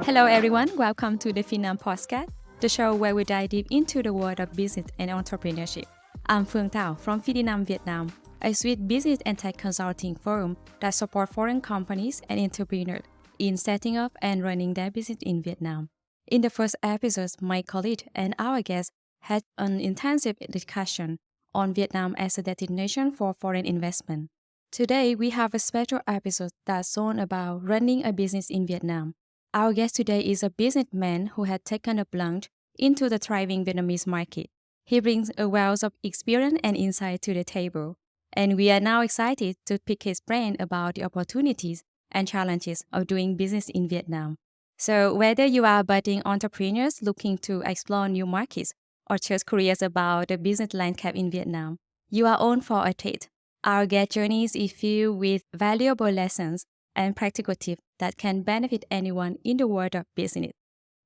Hello everyone, welcome to the Vietnam Podcast, the show where we dive deep into the world of business and entrepreneurship. I'm Phương Thảo from Vietnam, Vietnam, a sweet business and tech consulting firm that supports foreign companies and entrepreneurs in setting up and running their business in Vietnam. In the first episode, my colleague and our guest had an intensive discussion on Vietnam as a destination for foreign investment. Today, we have a special episode that's all about running a business in Vietnam. Our guest today is a businessman who had taken a plunge into the thriving Vietnamese market. He brings a wealth of experience and insight to the table, and we are now excited to pick his brain about the opportunities and challenges of doing business in Vietnam. So whether you are budding entrepreneurs looking to explore new markets or just curious about the business landscape in Vietnam, you are on for a treat. Our guest journeys is filled with valuable lessons and practical tips that can benefit anyone in the world of business.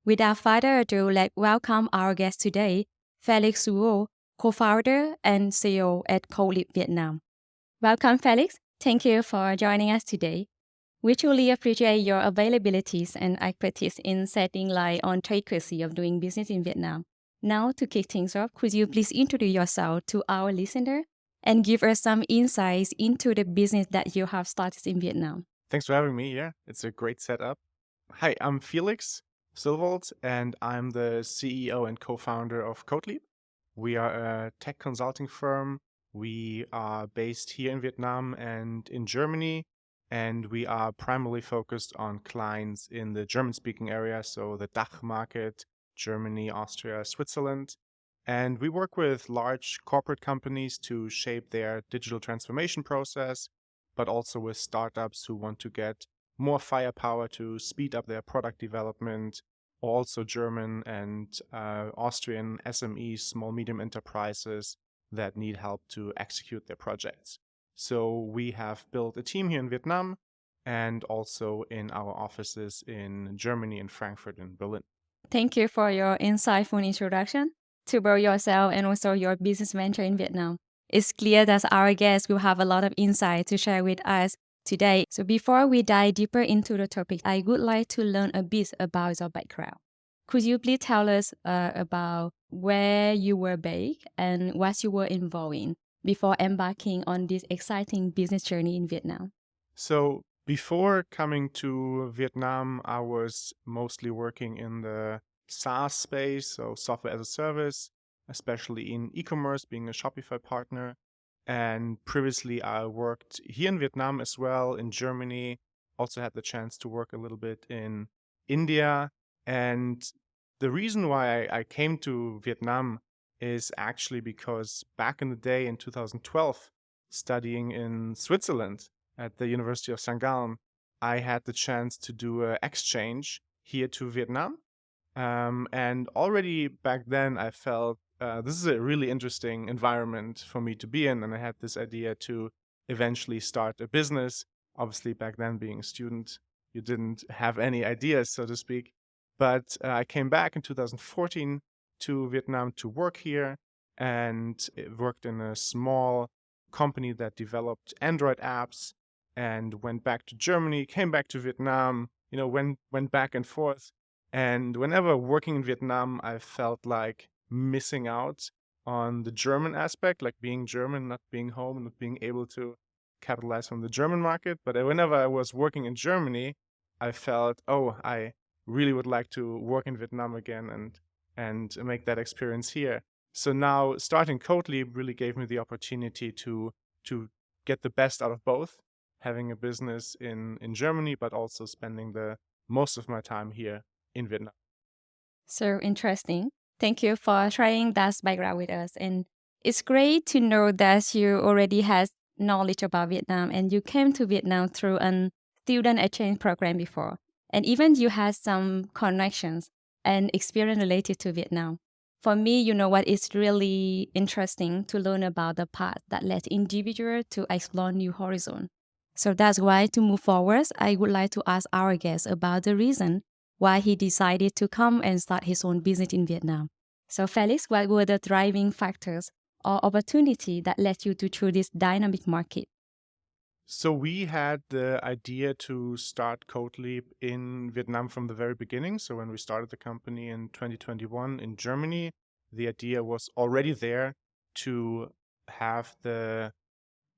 Without further ado, let's welcome our guest today, Felix Süllwold, co-founder and CEO at Co-Live Vietnam. Welcome, Felix. Thank you for joining us today. We truly appreciate your availabilities and expertise in setting light on intricacies of doing business in Vietnam. Now, to kick things off, could you please introduce yourself to our listener and give us some insights into the business that you have started in Vietnam? Thanks for having me. Yeah, it's a great setup. Hi, I'm Felix Süllwold, and I'm the CEO and co-founder of CodeLeap. We are a tech consulting firm. We are based here in Vietnam and in Germany, and we are primarily focused on clients in the German-speaking area, so the DACH market, Germany, Austria, Switzerland. And we work with large corporate companies to shape their digital transformation process, but also with startups who want to get more firepower to speed up their product development, also German and Austrian SMEs, small, medium enterprises that need help to execute their projects. So we have built a team here in Vietnam and also in our offices in Germany, in Frankfurt and Berlin. Thank you for your insightful introduction to both yourself and also your business venture in Vietnam. It's clear that our guests will have a lot of insight to share with us today. So before we dive deeper into the topic, I would like to learn a bit about your background. Could you please tell us about where you were based and what you were involved in before embarking on this exciting business journey in Vietnam? So before coming to Vietnam, I was mostly working in the SaaS space, so software as a service, especially in e-commerce, being a Shopify partner. And previously I worked here in Vietnam as well, in Germany, also had the chance to work a little bit in India. And the reason why I came to Vietnam is actually because back in the day in 2012, studying in Switzerland at the University of St. Gallen, I had the chance to do an exchange here to Vietnam. And already back then I felt this is a really interesting environment for me to be in. And I had this idea to eventually start a business. Obviously, back then being a student, you didn't have any ideas, so to speak. But I came back in 2014 to Vietnam to work here and worked in a small company that developed Android apps and went back to Germany, came back to Vietnam, went back and forth. And whenever working in Vietnam, I felt like missing out on the German aspect, like being German, not being home, not being able to capitalize on the German market. But whenever I was working in Germany, I felt, I really would like to work in Vietnam again and make that experience here. So now starting CodeLeap really gave me the opportunity to get the best out of both, having a business in Germany, but also spending the most of my time here in Vietnam. So interesting. Thank you for sharing that background with us. And it's great to know that you already have knowledge about Vietnam and you came to Vietnam through a student exchange program before. And even you had some connections and experience related to Vietnam. For me, what is really interesting to learn about the path that led individuals to explore new horizons. So that's why to move forward, I would like to ask our guest about the reason why he decided to come and start his own business in Vietnam. So Felix, what were the driving factors or opportunity that led you to choose this dynamic market? So we had the idea to start CodeLeap in Vietnam from the very beginning. So when we started the company in 2021 in Germany, the idea was already there to have the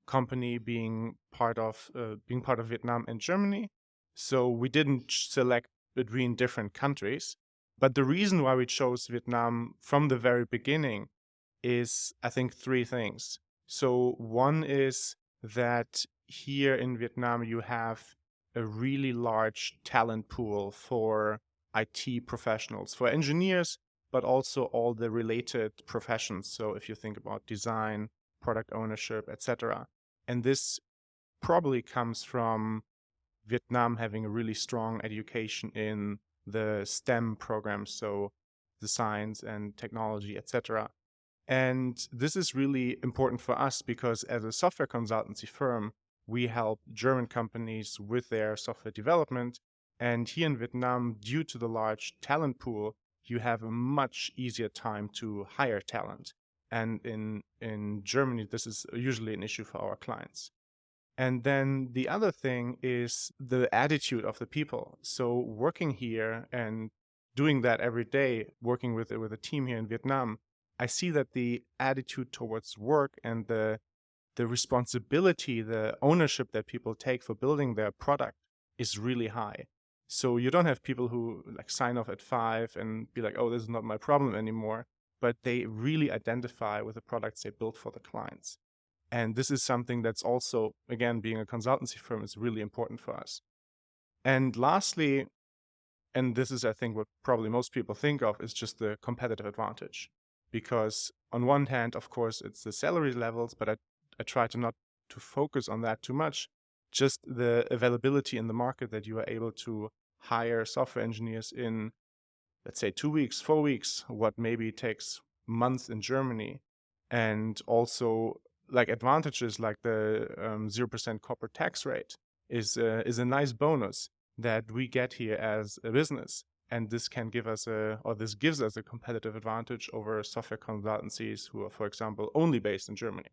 company being part of Vietnam and Germany. So we didn't select between different countries. But the reason why we chose Vietnam from the very beginning is, I think, three things. So one is that here in Vietnam, you have a really large talent pool for IT professionals, for engineers, but also all the related professions. So if you think about design, product ownership, etc. And this probably comes from Vietnam having a really strong education in the STEM programs, so the science and technology, etc. And this is really important for us because as a software consultancy firm, we help German companies with their software development. And here in Vietnam, due to the large talent pool, you have a much easier time to hire talent. And in Germany, this is usually an issue for our clients. And then the other thing is the attitude of the people. So working here and doing that every day, working with a team here in Vietnam, I see that the attitude towards work and the responsibility, the ownership that people take for building their product is really high. So you don't have people who like sign off at 5 and be like, oh, this is not my problem anymore. But they really identify with the products they build for the clients. And this is something that's also, again, being a consultancy firm is really important for us. And lastly, and this is, I think, what probably most people think of, is just the competitive advantage. Because on one hand, of course, it's the salary levels, but I try to not to focus on that too much. Just the availability in the market that you are able to hire software engineers in, let's say, 2 weeks, 4 weeks, what maybe takes months in Germany. And also like advantages like the 0% corporate tax rate is a nice bonus that we get here as a business. And this can give us this gives us a competitive advantage over software consultancies who are, for example, only based in Germany.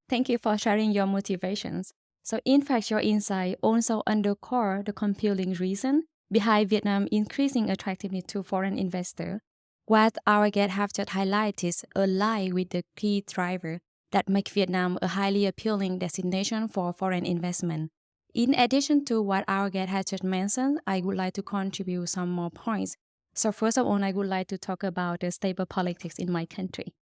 Thank you for sharing your motivations. So in fact, your insight also underscore the compelling reason behind Vietnam increasing attractiveness to foreign investors. What our guests have just highlighted align with the key driver that make Vietnam a highly appealing destination for foreign investment. In addition to what our guest has just mentioned, I would like to contribute some more points. So first of all, I would like to talk about the stable politics in my country.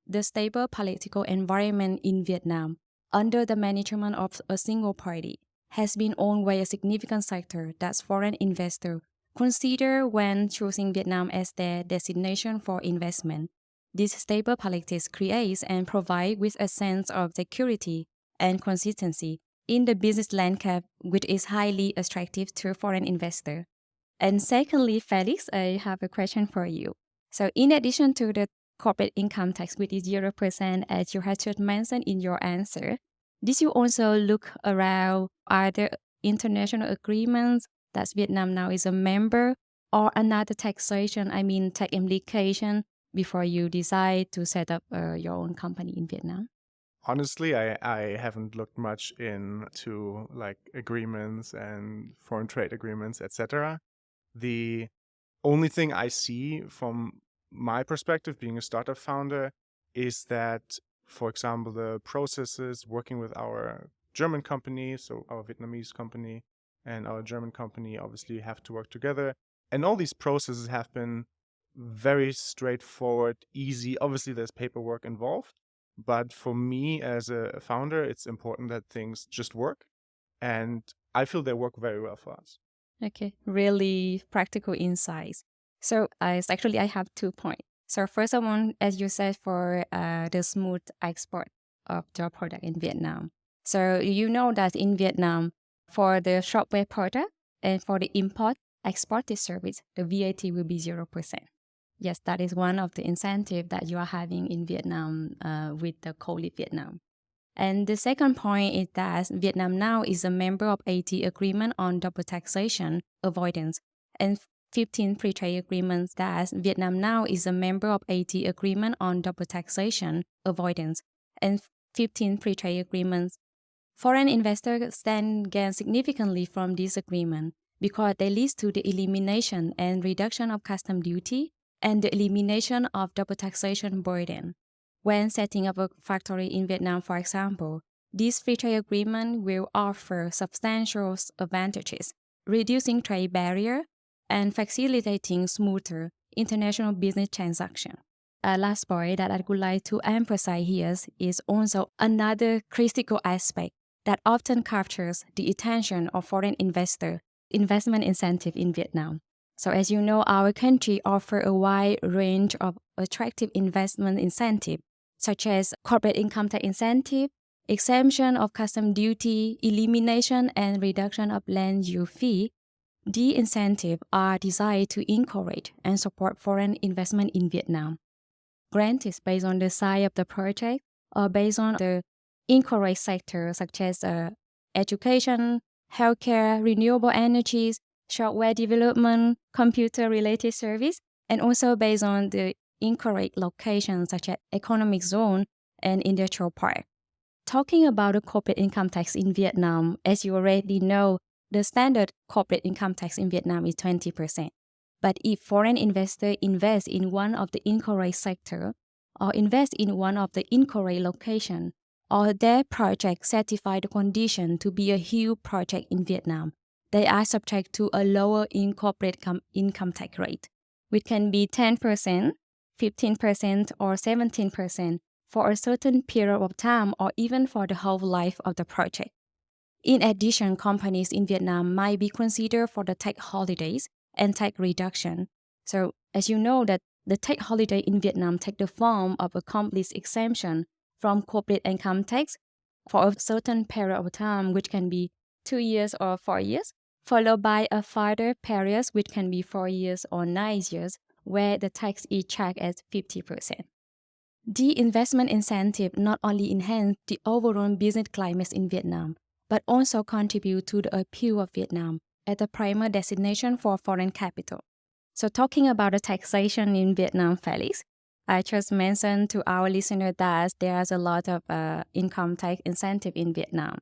The stable political environment in Vietnam, under the management of a single party, has been always a significant factor that foreign investors consider when choosing Vietnam as their destination for investment. This stable politics creates and provides with a sense of security and consistency in the business landscape, which is highly attractive to foreign investors. And secondly, Felix, I have a question for you. So in addition to the corporate income tax, which is 0%, as you had just mentioned in your answer, did you also look around other international agreements that Vietnam now is a member, or another taxation, tax implication, before you decide to set up your own company in Vietnam? Honestly, I haven't looked much into like agreements and foreign trade agreements, etc. The only thing I see from my perspective, being a startup founder, is that, for example, the processes working with our German company, so our Vietnamese company and our German company obviously have to work together. And all these processes have been very straightforward, easy. Obviously, there's paperwork involved. But for me as a founder, it's important that things just work. And I feel they work very well for us. Okay, really practical insights. So I have 2 points. So first of all, as you said, for the smooth export of your product in Vietnam. So you know that in Vietnam, for the shopware product and for the exported service, the VAT will be 0%. Yes, that is one of the incentives that you are having in Vietnam with the CodeLeap Vietnam. And the second point is that Vietnam now is a member of 80 agreement on double taxation avoidance. And 15 free trade agreements that Vietnam now is a member of 80 agreements on double taxation avoidance and 15 free trade agreements. Foreign investors then gain significantly from this agreement because they lead to the elimination and reduction of custom duty and the elimination of double taxation burden. When setting up a factory in Vietnam, for example, this free trade agreement will offer substantial advantages, reducing trade barriers and facilitating smoother international business transactions. A last point that I would like to emphasize here is also another critical aspect that often captures the attention of foreign investors, investment incentive in Vietnam. So as you know, our country offers a wide range of attractive investment incentives, such as corporate income tax incentive, exemption of custom duty, elimination and reduction of land use fee. These incentives are designed to encourage and support foreign investment in Vietnam. Grant is based on the size of the project or based on the encouraged sectors such as education, healthcare, renewable energies, software development, computer-related service, and also based on the encouraged locations such as economic zone and industrial park. Talking about the corporate income tax in Vietnam, as you already know, the standard corporate income tax in Vietnam is 20%. But if foreign investors invest in one of the encouraged sector or invest in one of the encouraged location, or their project satisfy the condition to be a huge project in Vietnam, they are subject to a lower corporate income tax rate, which can be 10%, 15%, or 17% for a certain period of time or even for the whole life of the project. In addition, companies in Vietnam might be considered for the tax holidays and tax reduction. So as you know that the tax holiday in Vietnam take the form of a complete exemption from corporate income tax for a certain period of time, which can be 2 years or 4 years, followed by a further period, which can be 4 years or 9 years, where the tax is charged at 50%. The investment incentive not only enhance the overall business climate in Vietnam, but also contribute to the appeal of Vietnam as a primary destination for foreign capital. So talking about the taxation in Vietnam, Felix, I just mentioned to our listener that there's a lot of income tax incentive in Vietnam.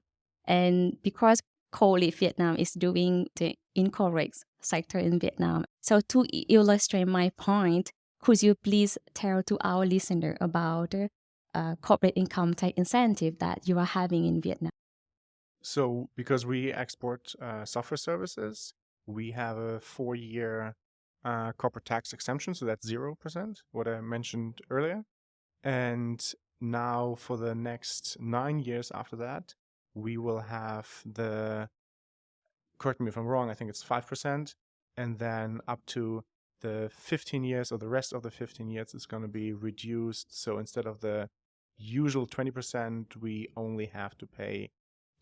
And because clearly Vietnam is doing the incorrect sector in Vietnam. So to illustrate my point, could you please tell to our listener about the corporate income tax incentive that you are having in Vietnam? So because we export software services, we have a 4-year corporate tax exemption. So that's 0%, what I mentioned earlier. And now for the next 9 years after that, we will have correct me if I'm wrong, I think it's 5%. And then up to the 15 years or the rest of the 15 years is going to be reduced. So instead of the usual 20%, we only have to pay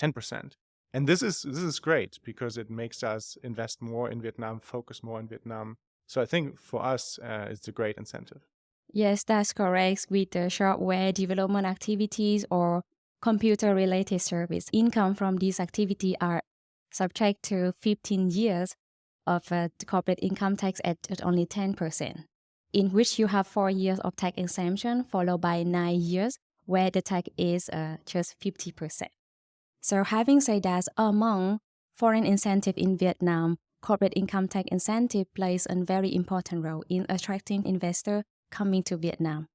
10%. And this is great because it makes us invest more in Vietnam, focus more in Vietnam. So I think for us, it's a great incentive. Yes, that's correct. With the software development activities or computer-related service, income from these activities are subject to 15 years of corporate income tax at only 10%, in which you have 4 years of tax exemption followed by 9 years where the tax is just 50%. So having said that, among foreign incentive in Vietnam, corporate income tax incentive plays a very important role in attracting investors coming to Vietnam.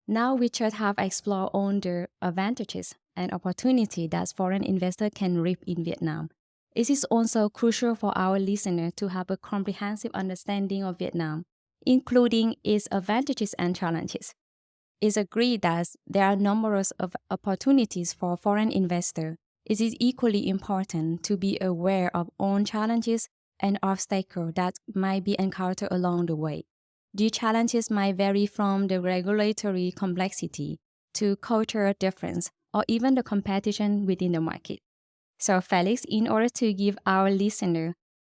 Now we should have explored all the advantages and opportunity that foreign investors can reap in Vietnam. It is also crucial for our listeners to have a comprehensive understanding of Vietnam, including its advantages and challenges. It's agreed that there are numerous opportunities for foreign investors. It is equally important to be aware of own challenges and obstacles that might be encountered along the way. These challenges might vary from the regulatory complexity to cultural difference or even the competition within the market. So Felix, in order to give our listener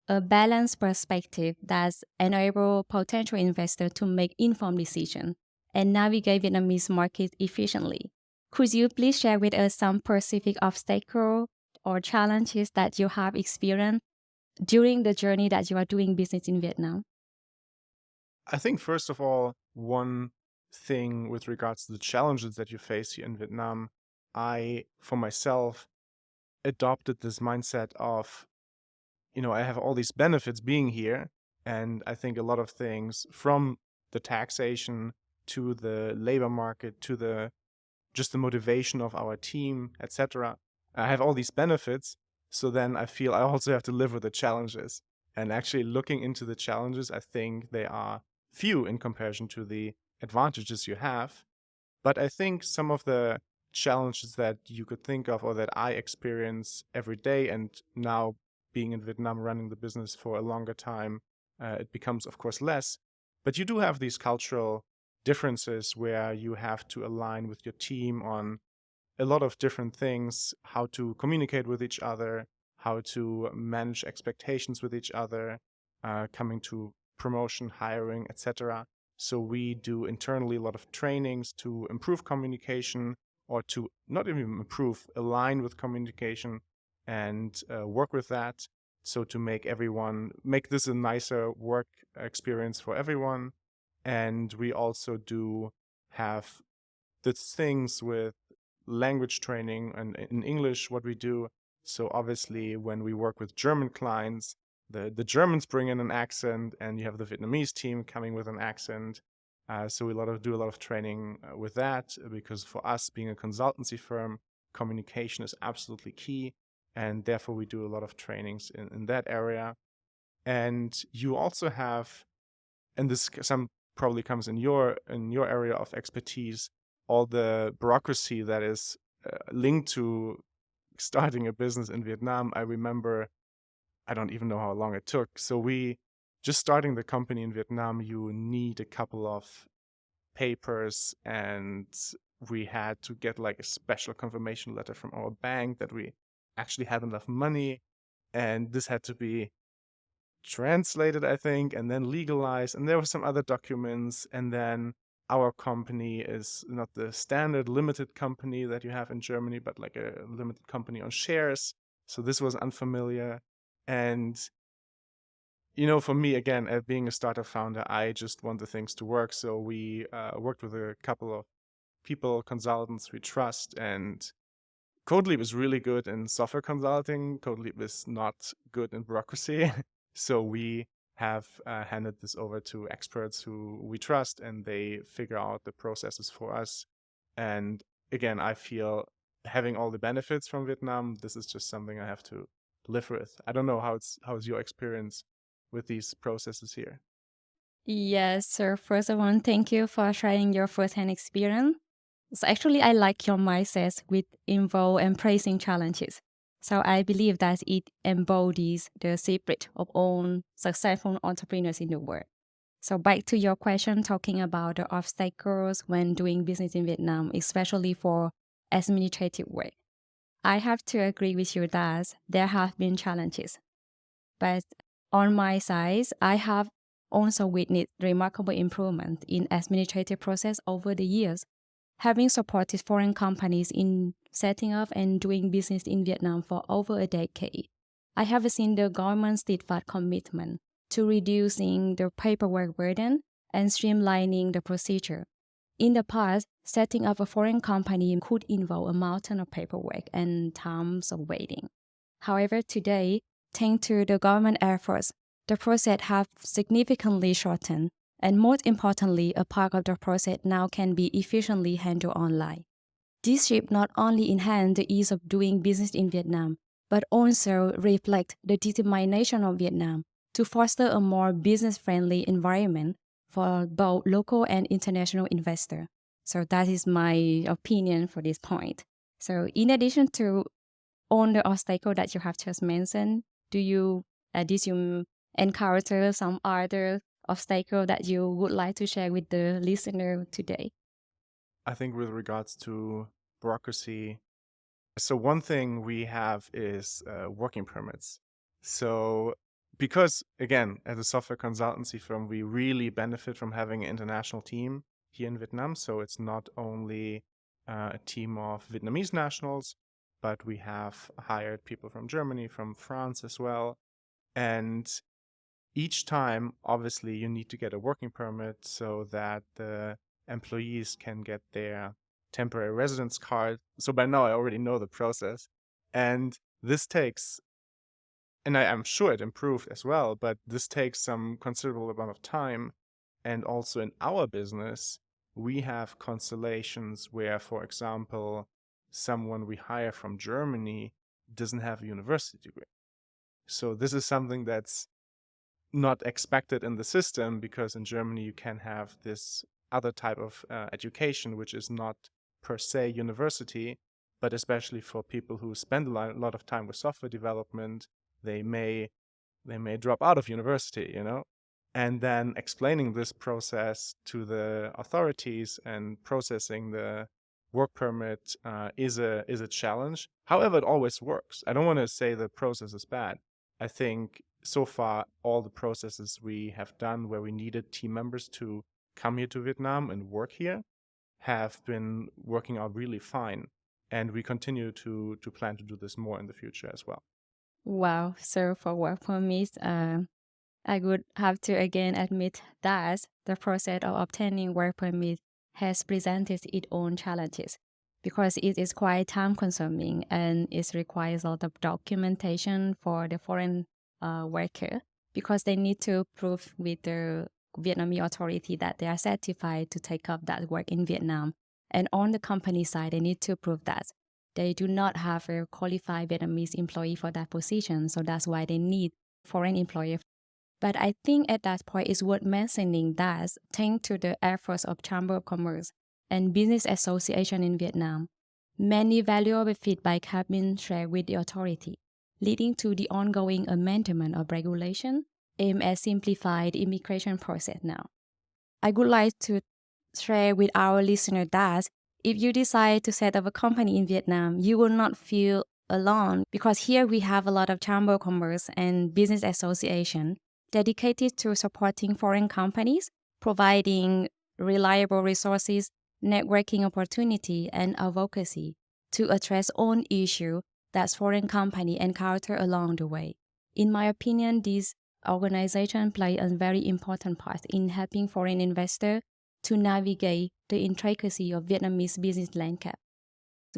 a balanced perspective that enables potential investors to make informed decisions and navigate Vietnamese market efficiently, could you please share with us some specific obstacles or challenges that you have experienced during the journey that you are doing business in Vietnam? I think, first of all, one thing with regards to the challenges that you face here in Vietnam, I, for myself, adopted this mindset of, I have all these benefits being here. And I think a lot of things, from the taxation to the labor market to just the motivation of our team, etc. I have all these benefits. So then I feel I also have to live with the challenges. And actually looking into the challenges, I think they are few in comparison to the advantages you have. But I think some of the challenges that you could think of or that I experience every day, and now being in Vietnam, running the business for a longer time, it becomes, of course, less. But you do have these cultural differences where you have to align with your team on a lot of different things, how to communicate with each other, how to manage expectations with each other, coming to promotion, hiring, etc. So we do internally a lot of trainings to improve communication, or to not even improve, align with communication and work with that. So to make this a nicer work experience for everyone. And we also do have these things with language training and in English, what we do. So obviously when we work with German clients, the Germans bring in an accent, and you have the Vietnamese team coming with an accent. So we do a lot of training with that, because for us, being a consultancy firm, communication is absolutely key. And therefore we do a lot of trainings in that area. And you also have, and this some probably comes in your area of expertise, all the bureaucracy that is linked to starting a business in Vietnam. I remember, I don't even know how long it took. So just starting the company in Vietnam, you need a couple of papers, and we had to get like a special confirmation letter from our bank that we actually had enough money, and this had to be translated, I think, and then legalized. And there were some other documents. And then our company is not the standard limited company that you have in Germany, but like a limited company on shares. So this was unfamiliar. And, for me, again, being a startup founder, I just want the things to work. So we worked with a couple of people, consultants we trust, and CodeLeap is really good in software consulting. CodeLeap is not good in bureaucracy. So we have handed this over to experts who we trust, and they figure out the processes for us. And again, I feel, having all the benefits from Vietnam, this is just something I have to live with. I don't know how's your experience with these processes here. Yes, sir. First of all, thank you for sharing your first-hand experience. So actually, I like your mindset with involve embracing challenges. So I believe that it embodies the spirit of all successful entrepreneurs in the world. So back to your question, talking about the obstacles when doing business in Vietnam, especially for administrative work. I have to agree with you that there have been challenges. But on my side, I have also witnessed remarkable improvement in administrative process over the years, having supported foreign companies in setting up and doing business in Vietnam for over a decade. I have seen the government's steadfast commitment to reducing the paperwork burden and streamlining the procedure. In the past, setting up a foreign company could involve a mountain of paperwork and times of waiting. However, today, thanks to the government efforts, the process have significantly shortened, and most importantly, a part of the process now can be efficiently handled online. This shift not only enhance the ease of doing business in Vietnam, but also reflect the determination of Vietnam to foster a more business-friendly environment for both local and international investors. So that is my opinion for this point. So in addition to all the obstacles that you have just mentioned, did you encounter some other obstacle that you would like to share with the listener today? I think with regards to bureaucracy, so one thing we have is working permits. So because, again, as a software consultancy firm, we really benefit from having an international team here in Vietnam. So it's not only a team of Vietnamese nationals, but we have hired people from Germany, from France as well. And each time, obviously, you need to get a working permit so that the employees can get their temporary residence card. So by now, I already know the process. And this takes, and I'm sure it improved as well, but this takes some considerable amount of time. And also in our business, we have constellations where, for example, someone we hire from Germany doesn't have a university degree. So this is something that's not expected in the system, because in Germany you can have this other type of education, which is not per se university, but especially for people who spend a lot of time with software development, they may drop out of university, and then explaining this process to the authorities and processing the work permit is a challenge. However, it always works. I don't want to say the process is bad. I think so far all the processes we have done where we needed team members to come here to Vietnam and work here have been working out really fine, and we continue to plan to do this more in the future as well. Wow. So for work permits, I would have to again admit that the process of obtaining work permit has presented its own challenges because it is quite time consuming and it requires a lot of documentation for the foreign worker, because they need to prove with the Vietnamese authority that they are certified to take up that work in Vietnam. And on the company side, they need to prove that they do not have a qualified Vietnamese employee for that position. So that's why they need foreign employer. But I think at that point it's worth mentioning that thanks to the efforts of Chamber of Commerce and Business Association in Vietnam, many valuable feedback have been shared with the authority, leading to the ongoing amendment of regulation aimed at simplify the immigration process now. I would like to share with our listener that if you decide to set up a company in Vietnam, you will not feel alone, because here we have a lot of Chamber of Commerce and Business Association dedicated to supporting foreign companies, providing reliable resources, networking opportunity, and advocacy to address own issue that foreign company encounter along the way. In my opinion, these organizations play a very important part in helping foreign investors to navigate the intricacy of Vietnamese business landscape.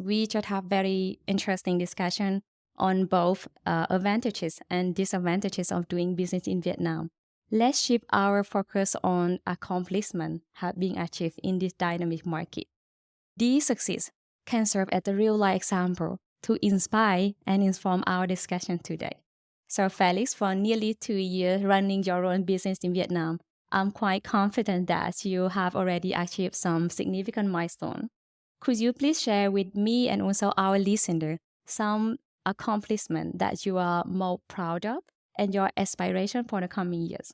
We just have very interesting discussion on both advantages and disadvantages of doing business in Vietnam. Let's shift our focus on accomplishment have been achieved in this dynamic market. These success can serve as a real-life example to inspire and inform our discussion today. So Felix, for nearly 2 years running your own business in Vietnam, I'm quite confident that you have already achieved some significant milestone. Could you please share with me and also our listener some accomplishment that you are more proud of and your aspiration for the coming years?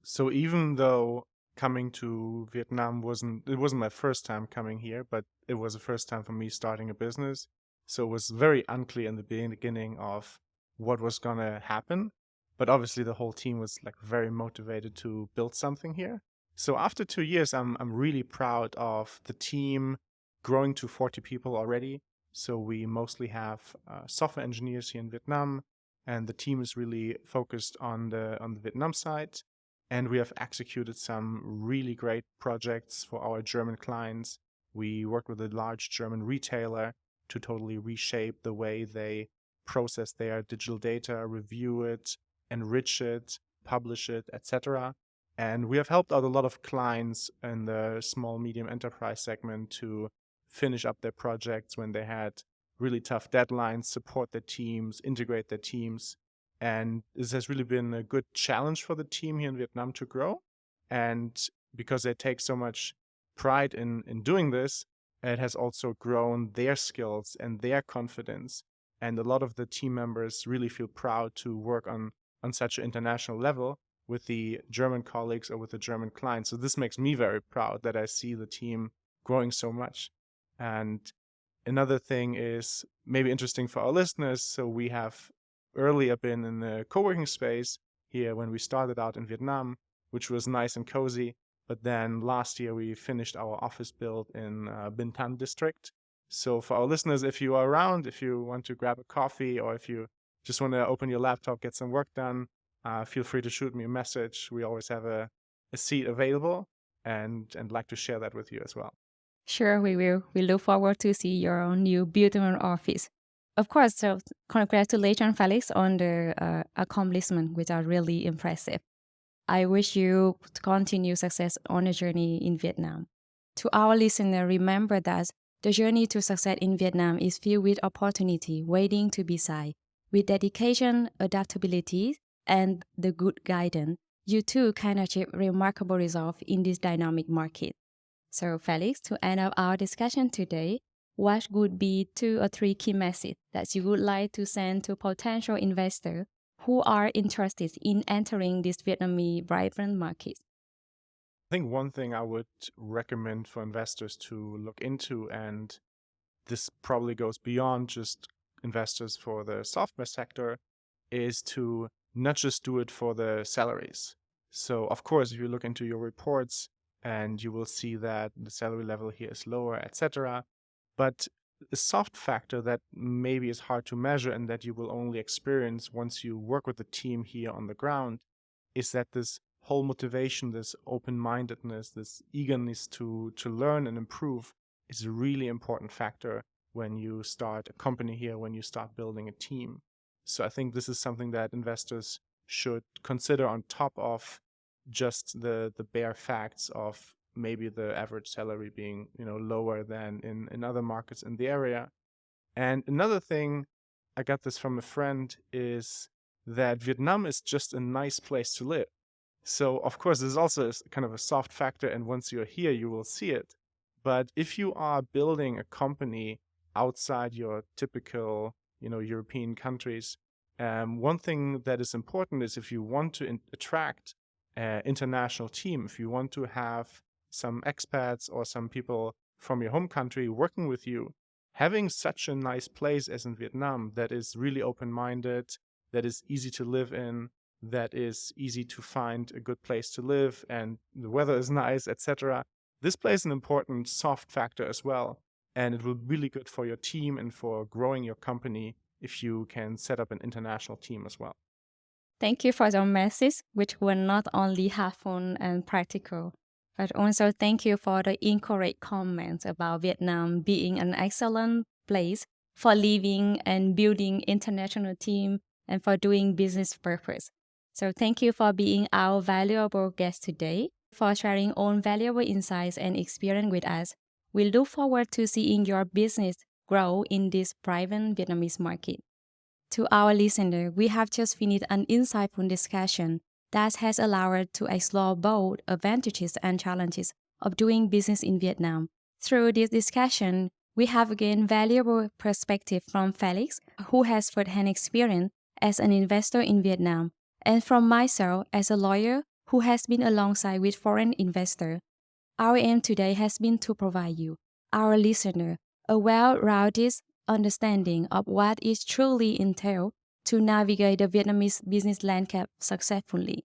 So even though coming to Vietnam wasn't my first time coming here, but it was the first time for me starting a business. So it was very unclear in the beginning of what was gonna happen. But obviously the whole team was like very motivated to build something here. So after 2 years, I'm really proud of the team growing to 40 people already. So we mostly have software engineers here in Vietnam, and the team is really focused on the Vietnam side. And we have executed some really great projects for our German clients. We worked with a large German retailer to totally reshape the way they process their digital data, review it, enrich it, publish it, etc. And we have helped out a lot of clients in the small, medium enterprise segment to finish up their projects when they had really tough deadlines, support their teams, integrate their teams. And this has really been a good challenge for the team here in Vietnam to grow. And because they take so much pride in doing this, it has also grown their skills and their confidence. And a lot of the team members really feel proud to work on such an international level with the German colleagues or with the German clients. So this makes me very proud that I see the team growing so much. And another thing is maybe interesting for our listeners. So we have earlier been in the co-working space here when we started out in Vietnam, which was nice and cozy. But then last year we finished our office build in Binh Thanh district. So for our listeners, if you are around, if you want to grab a coffee or if you just want to open your laptop, get some work done, feel free to shoot me a message. We always have a seat available and like to share that with you as well. Sure, we will. We look forward to see your new beautiful office. Of course, so congratulations, Felix, on the accomplishment, which are really impressive. I wish you continue success on the journey in Vietnam. To our listener, remember that the journey to success in Vietnam is filled with opportunity waiting to be seized. With dedication, adaptability, and the good guidance, you too can achieve remarkable results in this dynamic market. So, Felix, to end up our discussion today, what would be 2 or 3 key messages that you would like to send to potential investors who are interested in entering this Vietnamese vibrant market? I think one thing I would recommend for investors to look into, and this probably goes beyond just investors for the software sector, is to not just do it for the salaries. So, of course, if you look into your reports, and you will see that the salary level here is lower, etc. But a soft factor that maybe is hard to measure and that you will only experience once you work with the team here on the ground is that this whole motivation, this open-mindedness, this eagerness to learn and improve is a really important factor when you start a company here, when you start building a team. So I think this is something that investors should consider on top of just the bare facts of maybe the average salary being lower than in other markets in the area. And another thing, I got this from a friend, is that Vietnam is just a nice place to live. So of course there's also kind of a soft factor, and once you're here you will see it. But if you are building a company outside your typical European countries, one thing that is important is if you want to attract international team, if you want to have some expats or some people from your home country working with you, having such a nice place as in Vietnam that is really open-minded, that is easy to live in, that is easy to find a good place to live, and the weather is nice, etc. This plays an important soft factor as well, and it will be really good for your team and for growing your company if you can set up an international team as well. Thank you for your message, which were not only helpful and practical, but also thank you for the encouraging comments about Vietnam being an excellent place for living and building international team and for doing business purpose. So thank you for being our valuable guest today, for sharing own valuable insights and experience with us. We look forward to seeing your business grow in this private Vietnamese market. To our listener, we have just finished an insightful discussion that has allowed us to explore both advantages and challenges of doing business in Vietnam. Through this discussion, we have gained valuable perspective from Felix, who has first-hand experience as an investor in Vietnam, and from myself as a lawyer who has been alongside with foreign investors. Our aim today has been to provide you, our listener, a well-rounded understanding of what is truly entailed to navigate the Vietnamese business landscape successfully.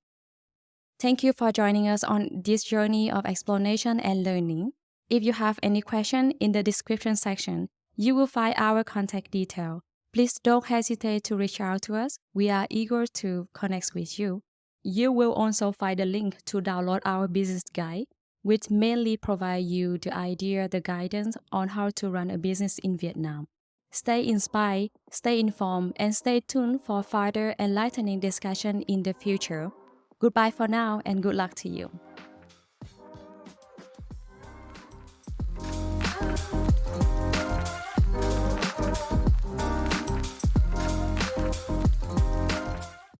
Thank you for joining us on this journey of exploration and learning. If you have any question, in the description section, you will find our contact detail. Please don't hesitate to reach out to us. We are eager to connect with you. You will also find a link to download our business guide, which mainly provides you the guidance on how to run a business in Vietnam. Stay inspired, stay informed, and stay tuned for further enlightening discussion in the future. Goodbye for now and good luck to you.